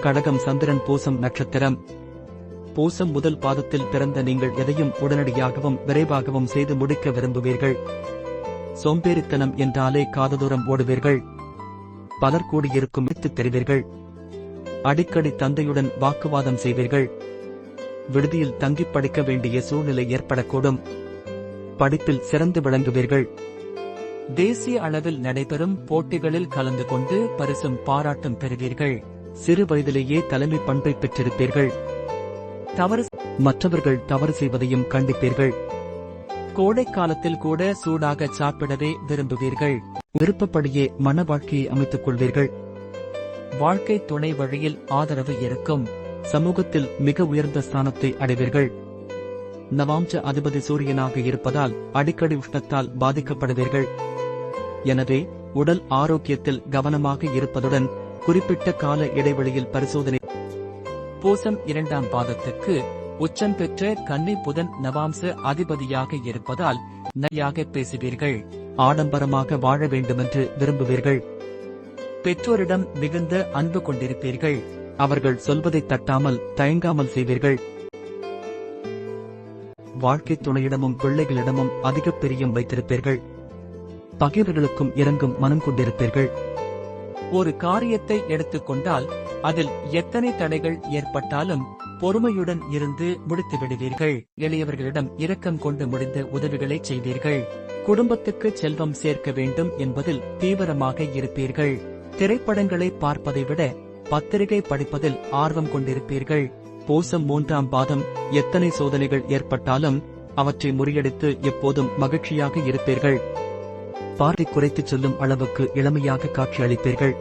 கடகம் சந்திரன் பூசம் நட்சத்திரம். பூசம் முதல் பாதத்தில் பிறந்த நீங்கள் எதையும் உடனடியாகவும் விரைவாகவும் செய்து முடிக்க விரும்புவீர்கள். சோம்பேறித்தனம் என்றாலே காததூரம் ஓடுவீர்கள். பலர் கூடியிருக்கும் இழுத்துத் தெரிவீர்கள். அடிக்கடி தந்தையுடன் வாக்குவாதம் செய்வீர்கள். விடுதியில் தங்கிப் படிக்க வேண்டிய சூழ்நிலை ஏற்படக்கூடும். படிப்பில் சிறந்து விளங்குவீர்கள். தேசிய அளவில் நடைபெறும் போட்டிகளில் கலந்து கொண்டு பரிசும் பாராட்டும் பெறுவீர்கள். சிறு வயதிலேயே தலைமை பண்பை பெற்றிருப்பீர்கள். மற்றவர்கள் தவறு செய்வதையும் கண்டிப்பீர்கள். கோடை காலத்தில் கூட சூடாக சாப்பிடவே விரும்புவீர்கள். விருப்பப்படியே மன வாழ்க்கையை அமைத்துக் கொள்வீர்கள். வாழ்க்கை துணை வழியில் ஆதரவு இருக்கும். சமூகத்தில் மிக உயர்ந்த ஸ்தானத்தை அடைவீர்கள். நவாம்ச அதிபதி சூரியனாக இருப்பதால் அடிக்கடி உஷ்ணத்தால் பாதிக்கப்படுவீர்கள். எனவே உடல் ஆரோக்கியத்தில் கவனமாக இருப்பதுடன் குறிப்பிட்ட கால இடைவெளியில் பரிசோதனை. பூசம் 2ஆம் பாதத்துக்கு உச்சம் பெற்ற கன்னி புதன் நவாம்ச அதிபதியாக இருப்பதால் நையாக பேசுவீர்கள். ஆடம்பரமாக வாழ வேண்டுமென்று விரும்புவீர்கள். பெற்றோரிடம் மிகுந்த அன்பு கொண்டிருப்பீர்கள். அவர்கள் சொல்வதை தட்டாமல் தயங்காமல் செய்வீர்கள். வாழ்க்கை துணையிடமும் பிள்ளைகளிடமும் அதிக பிரியம் வைத்திருப்பீர்கள். பகைவர்களுக்கும் இறங்கும் மனம் கொண்டிருப்பீர்கள். ஒரு காரியத்தை எடுத்துக்கொண்டால் அதில் எத்தனை தடைகள் ஏற்பட்டாலும் பொறுமையுடன் இருந்து முடித்து விடுவீர்கள். எளியவர்களிடம் இரக்கம் கொண்டு முடிந்த உதவிகளை செய்வீர்கள். குடும்பத்துக்கு செல்வம் சேர்க்க வேண்டும் என்பதில் தீவிரமாக இருப்பீர்கள். திரைப்படங்களை பார்ப்பதை விட பத்திரிகை படிப்பதில் ஆர்வம் கொண்டிருப்பீர்கள். பூசம் 3ஆம் பாதம் எத்தனை சோதனைகள் ஏற்பட்டாலும் அவற்றை முறியடித்து எப்போதும் மகிழ்ச்சியாக இருப்பீர்கள். பார்வை குறைத்துச் சொல்லும் அளவுக்கு இளமையாக காட்சி அளிப்பீர்கள்.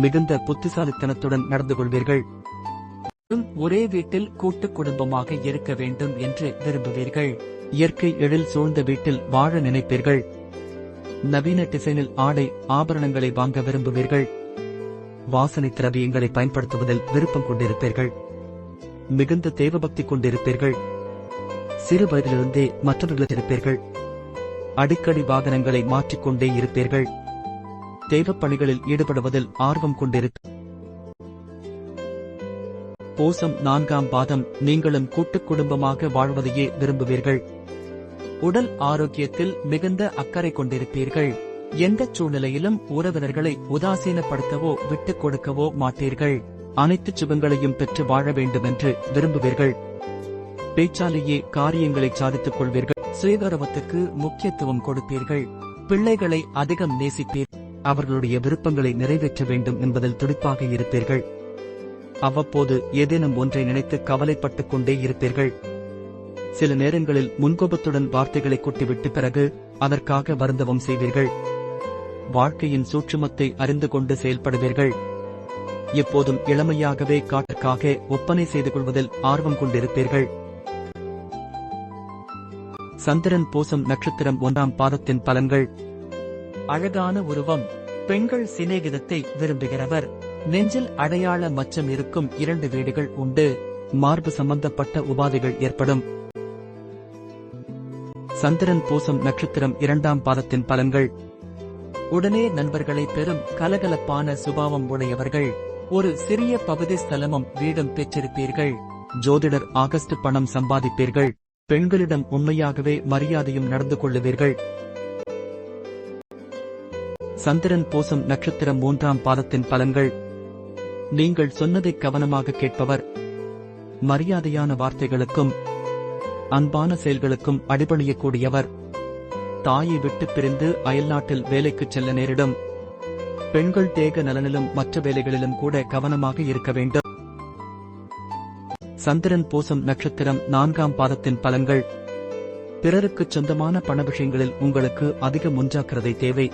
மிகுந்த புத்திசாலித்தனத்துடன் நடந்து கொள்வீர்கள். ஒரே வீட்டில் கூட்டு குடும்பமாக இருக்க வேண்டும் என்று விரும்புவீர்கள். இயற்கை எழில் சூழ்ந்த வீட்டில் வாழ நினைப்பீர்கள். நவீன டிசைனில் ஆடை ஆபரணங்களை வாங்க விரும்புவீர்கள். வாசனை திரவியங்களை பயன்படுத்துவதில் விருப்பம் கொண்டிருப்பீர்கள். மிகுந்த தேவபக்தி கொண்டிருப்பீர்கள். சிறு வயதிலிருந்தே மற்றவர்கள் இருப்பீர்கள். அடிக்கடி வாகனங்களை மாற்றிக்கொண்டே இருப்பீர்கள். தேவப்பணிகளில் ஈடுபடுவதில் ஆர்வம் கொண்டிருப்பீர்கள். பூசம் 4ஆம் பாதம் நீங்களும் கூட்டுக் குடும்பமாக வாழ்வதையே விரும்புவீர்கள். உடல் ஆரோக்கியத்தில் மிகுந்த அக்கறை கொண்டிருப்பீர்கள். எந்த சூழ்நிலையிலும் உறவினர்களை உதாசீனப்படுத்தவோ விட்டுக் கொடுக்கவோ மாட்டீர்கள். அனைத்து சுகங்களையும் பெற்று வாழ வேண்டுமென்று விரும்புவீர்கள். பேச்சாலேயே காரியங்களை சாதித்துக் கொள்வீர்கள். சுயகௌரவத்துக்கு முக்கியத்துவம் கொடுப்பீர்கள். பிள்ளைகளை அதிகம் நேசிப்பீர்கள். அவர்களுடைய விருப்பங்களை நிறைவேற்ற வேண்டும் என்பதில் துடிப்பாக இருப்பீர்கள். அவ்வப்போது ஏதேனும் ஒன்றை நினைத்து கவலைப்பட்டுக் கொண்டே இருப்பீர்கள். சில நேரங்களில் முன்கோபத்துடன் வார்த்தைகளை கொட்டிவிட்டு பிறகு அதற்காக வருந்தவும் செய்வீர்கள். வாழ்க்கையின் சூட்சுமத்தை அறிந்து கொண்டு செயல்படுவீர்கள். எப்போதும் இளமையாகவே காட்டுக்காக ஒப்பனை செய்து கொள்வதில் ஆர்வம் கொண்டிருப்பீர்கள். சந்திரன் பூசம் நட்சத்திரம் 1ஆம் பாதத்தின் பலன்கள். அழகான உருவம். பெண்கள் சிநேகிதத்தை விரும்புகிறவர். நெஞ்சில் அடையாள மச்சம் இருக்கும் 2 வீடுகள் உண்டு. மார்பு சம்பந்தப்பட்ட உபாதைகள் ஏற்படும். சந்திரன் பூசம் நட்சத்திரம் 2ஆம் பாதத்தின் பலன்கள். உடனே நண்பர்களை பெறும் கலகலப்பான சுபாவம் உடையவர்கள். ஒரு சிறிய பகுதி ஸ்தலமும் வீடும் பெற்றிருப்பீர்கள். ஜோதிடர் ஆகஸ்ட் பணம் சம்பாதிப்பீர்கள். பெண்களிடம் உண்மையாகவே மரியாதையும் நடந்து கொள்ளுவீர்கள். சந்திரன் பூசம் நட்சத்திரம் 3ஆம் பாதத்தின் பலன்கள். நீங்கள் சொன்னதை கவனமாக கேட்பவர். மரியாதையான வார்த்தைகளுக்கும் அன்பான செயல்களுக்கும் அடிபணியக்கூடியவர். தாயை விட்டு பிரிந்து அயல்நாட்டில் வேலைக்குச் செல்ல நேரிடும். பெண்கள் தேக நலனிலும் மற்ற வேலைகளிலும் கூட கவனமாக இருக்க வேண்டும். சந்திரன் பூசம் நட்சத்திரம் 4ஆம் பாதத்தின் பலன்கள். பிறருக்குச் சொந்தமான பண விஷயங்களில் உங்களுக்கு அதிக முன்ஜாக்கிரதை தேவை.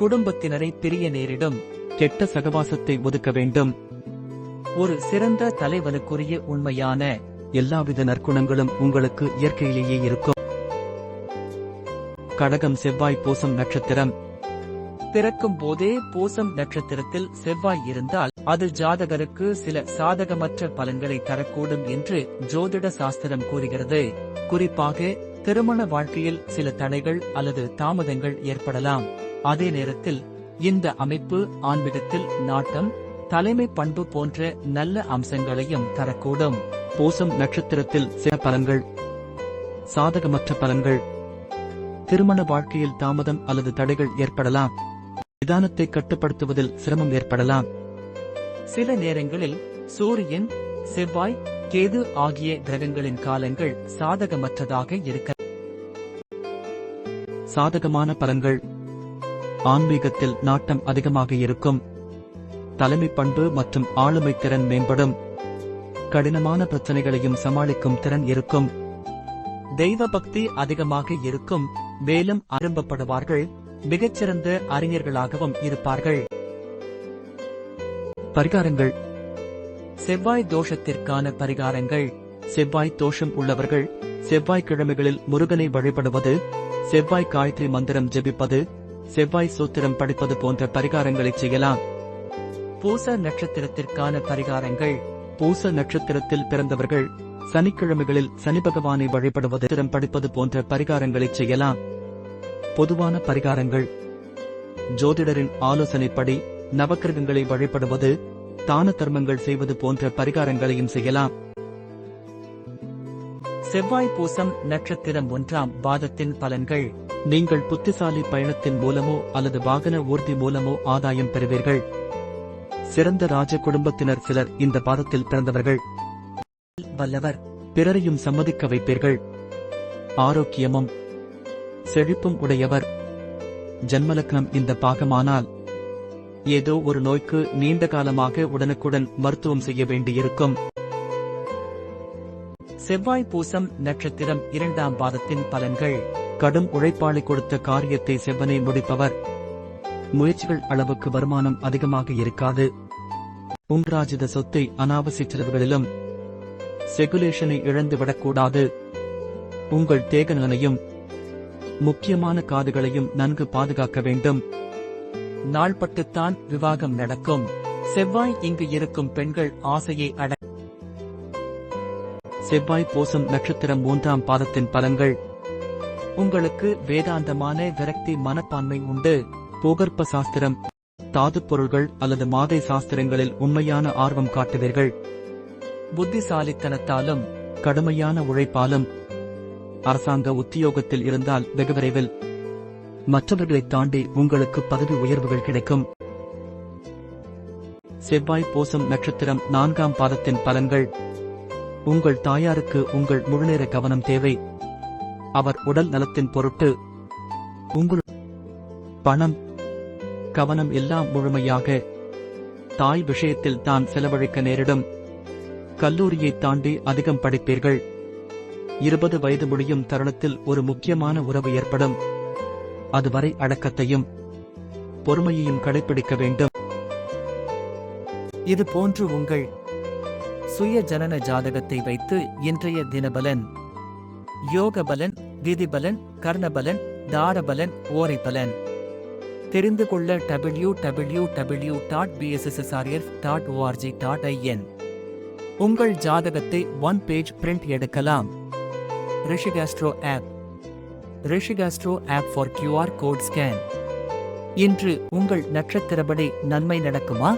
குடும்பத்தினரை பிரிய நேரிடும். கெட்ட சகவாசத்தை ஒதுக்க வேண்டும். ஒரு சிறந்த தலைவனுக்குரிய உண்மையான எல்லாவித நற்குணங்களும் உங்களுக்கு இயற்கையிலேயே இருக்கும். கடகம் செவ்வாய் பூசம் நட்சத்திரம். பிறக்கும் போதே பூசம் நட்சத்திரத்தில் செவ்வாய் இருந்தால் அது ஜாதகருக்கு சில சாதகமற்ற பலன்களை தரக்கூடும் என்று ஜோதிட சாஸ்திரம் கூறுகிறது. குறிப்பாக திருமண வாழ்க்கையில் சில தடைகள் அல்லது தாமதங்கள் ஏற்படலாம். அதே நேரத்தில் இந்த அமைப்பு ஆன்மீகத்தில் நாட்டம், தலைமை பண்பு போன்ற நல்ல அம்சங்களையும் தரக்கூடும். பூசம் நட்சத்திரத்தில் சில பலன்கள். சாதகமற்ற பலன்கள். திருமண வாழ்க்கையில் தாமதம் அல்லது தடைகள் ஏற்படலாம். நிதானத்தை கட்டுப்படுத்துவதில் சிரமம் ஏற்படலாம். சில நேரங்களில் சூரியன், செவ்வாய், கேது ஆகிய கிரகங்களின் காலங்கள் சாதகமற்றதாக இருக்க. சாதகமான பலன்கள். ஆன்மீகத்தில் நாட்டம் அதிகமாக இருக்கும். தலைமை பண்பு மற்றும் ஆளுமை திறன் மேம்படும். கடினமான பிரச்சனைகளையும் சமாளிக்கும் திறன் இருக்கும். தெய்வ பக்தி அதிகமாக இருக்கும். மேலும் ஆரம்பப்படுவார்கள். மிகச்சிறந்த அறிஞர்களாகவும் இருப்பார்கள். பரிகாரங்கள். செவ்வாய் தோஷத்திற்கான பரிகாரங்கள். செவ்வாய் தோஷம் உள்ளவர்கள் செவ்வாய்க்கிழமைகளில் முருகனை வழிபடுவது, செவ்வாய் காயத்ரி மந்திரம் ஜெபிப்பது, செவ்வாய் சூத்திரம் படிப்பது போன்ற பரிகாரங்களை செய்யலாம். பூச நட்சத்திரத்திற்கான பரிகாரங்கள். பூச நட்சத்திரத்தில் பிறந்தவர்கள் சனிக்கிழமைகளில் சனி பகவானை வழிபடுவது, திறம் படிப்பது போன்ற பரிகாரங்களை செய்யலாம். பொதுவான பரிகாரங்கள். ஜோதிடரின் ஆலோசனைப்படி நவக்கிரகங்களை வழிபடுவது, தான தர்மங்கள் செய்வது போன்ற பரிகாரங்களையும் செய்யலாம். செவ்வாய் பூசம் நட்சத்திரம் 1ஆம் பாதத்தின் பலன்கள். நீங்கள் புத்திசாலி பயணத்தின் மூலமோ அல்லது வாகன ஊர்தி மூலமோ ஆதாயம் பெறுவீர்கள். சிறந்த ராஜ குடும்பத்தினர் சிலர் இந்த பாதத்தில் பிறந்தவர்கள். வல்லவர். பிறரையும் சம்மதிக்க வைப்பீர்கள். ஆரோக்கியமும் செழிப்பும் உடையவர். ஜன்மலக்னம் இந்த பாகமானால் ஏதோ ஒரு நோய்க்கு நீண்ட காலமாக உடனுக்குடன் மருத்துவம் செய்ய வேண்டியிருக்கும். செவ்வாய் பூசம் நட்சத்திரம் 2ஆம் பாதத்தின் பலன்கள். கடும் உழைப்பாளி கொடுத்த காரியத்தை செவ்வனே முடிப்பவர். முயற்சிகள் அளவுக்கு வருமானம் அதிகமாக இருக்காது. உன்ராஜித சொத்தை அனாவசிய செலவுகளிலும் செகுலேஷனை இழந்துவிடக்கூடாது. உங்கள் தேக நலனையும் முக்கியமான காதுகளையும் நன்கு பாதுகாக்க வேண்டும். நாள்பட்டுத்தான் விவாகம் நடக்கும். செவ்வாய் இங்கு இருக்கும் பெண்கள் ஆசையை அட. செவ்வாய் பூசம் நட்சத்திரம் 3ஆம் பாதத்தின் பலன்கள். உங்களுக்கு வேதாந்தமான விரக்தி மனப்பான்மை உண்டு. பூகற்ப சாஸ்திரம், தாது பொருள்கள் அல்லது மாதை சாஸ்திரங்களில் உண்மையான ஆர்வம் காட்டுவீர்கள். புத்திசாலித்தனத்தாலும் கடுமையான உழைப்பாலும் அரசாங்க உத்தியோகத்தில் இருந்தால் வெகு விரைவில் மற்றவர்களைத் தாண்டி உங்களுக்கு பதவி உயர்வுகள் கிடைக்கும். செவ்வாய் பூசம் நட்சத்திரம் 4ஆம் பாதத்தின் பலன்கள். உங்கள் தாயாருக்கு உங்கள் முழுநேர கவனம் தேவை. அவர் உடல் நலத்தின் பொருட்டு உங்கள் பணம், கவனம் எல்லாம் முழுமையாக தாய் விஷயத்தில் தான் செலவழிக்க நேரிடும். கல்லூரியை தாண்டி அதிகம் படிப்பீர்கள். 20 வயது முடியும் தருணத்தில் ஒரு முக்கியமான உறவு ஏற்படும். அதுவரை அடக்கத்தையும் பொறுமையையும் கடைபிடிக்க வேண்டும். இது போன்று உங்கள் சுய ஜனன ஜாதகத்தை வைத்து இன்றைய தினபலன், யோகபலன், விதிபலன், கர்ணபலன், தாரபலன், ஓரைபலன் தெரிந்து கொள்ள www.bssrf.org.in. உங்கள் ஜாதகத்தை 1 பேஜ் பிரிண்ட் எடுக்கலாம். Rishiastro app. Rishiastro app for QR code scan. இன்று உங்கள் நட்சத்திரப்படி நன்மை நடக்குமா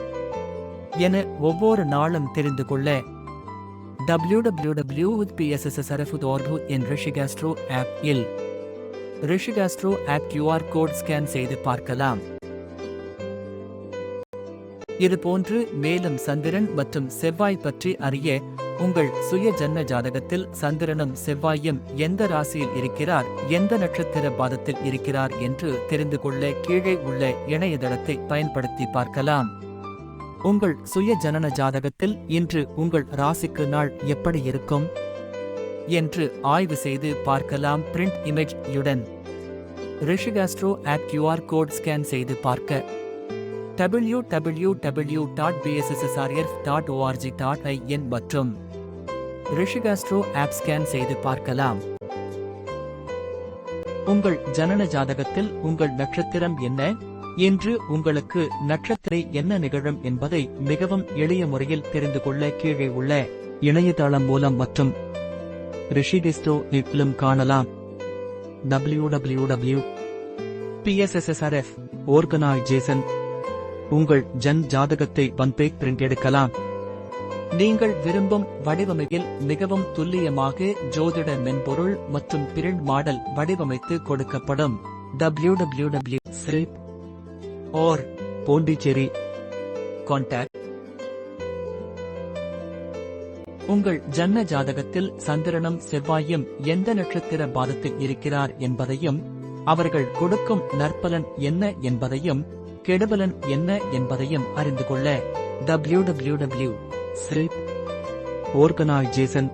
என ஒவ்வொரு நாளும் தெரிந்து கொள்ள www.bssrf.org ரிஷிகாஸ்ட்ரோ ஆப் இல் ரிஷிகாஸ்ட்ரோ ஆப் QR கோட் ஸ்கேன் செய்து பார்க்கலாம். இதுபோன்று மேலும் சந்திரன் மற்றும் செவ்வாய் பற்றி அறிய உங்கள் சுய ஜன்ம ஜாதகத்தில் சந்திரனும் செவ்வாயும் எந்த ராசியில் இருக்கிறார், எந்த நட்சத்திர பாதத்தில் இருக்கிறார் என்று தெரிந்து கொள்ள கீழே உள்ள இணையதளத்தை பயன்படுத்தி பார்க்கலாம். உங்கள் சுய ஜனன ஜாதகத்தில் இன்று உங்கள் ராசிக்கு நாள் எப்படி இருக்கும் என்று ஆய்வு செய்து பார்க்கலாம். பிரிண்ட் இமேஜ் யுடன் Rishiastro app QR code scan செய்து பார்க்க www.bssrf.org.in மற்றும் ரிஷிகாஸ்ட்ரோ ஆப் ஸ்கேன் செய்து பார்க்கலாம். உங்கள் ஜனன ஜாதகத்தில் உங்கள் நட்சத்திரம் என்ன, இன்று உங்களுக்கு நட்சத்திர என்ன நிகழும் என்பதை மிகவும் எளிய முறையில் தெரிந்து கொள்ள கீழே உள்ள இணையதளம் மூலம் மற்றும் ரிஷிகாஸ்ட்ரோ ஆப்பிலும் காணலாம். www.bssrf.org உங்கள் ஜன் ஜாதகத்தை ஒன்-பேஜ் பிரிண்ட் எடுக்கலாம். நீங்கள் விரும்பும் வடிவமைப்பில் மிகவும் துல்லியமாக ஜோதிட மென்பொருள் மற்றும் பிரிண்ட் மாடல் வடிவமைத்து கொடுக்கப்படும். www.or Pondicherry. Contact. உங்கள் ஜன்ன ஜாதகத்தில் சந்திரனும் செவ்வாயும் எந்த நட்சத்திர பாதத்தில் இருக்கிறார் என்பதையும், அவர்கள் கொடுக்கும் நற்பலன் என்ன என்பதையும், கெடுபலன் என்ன என்பதையும் அறிந்து கொள்ள www.organization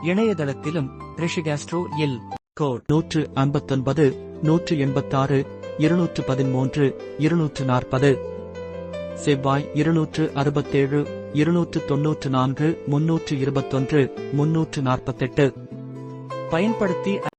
இணையதளத்திலும் ரிஷிகாஸ்ட்ரோ இல் கோட் 159 186 213 240 செவ்வாய் 267 294 321 348 பயன்படுத்தி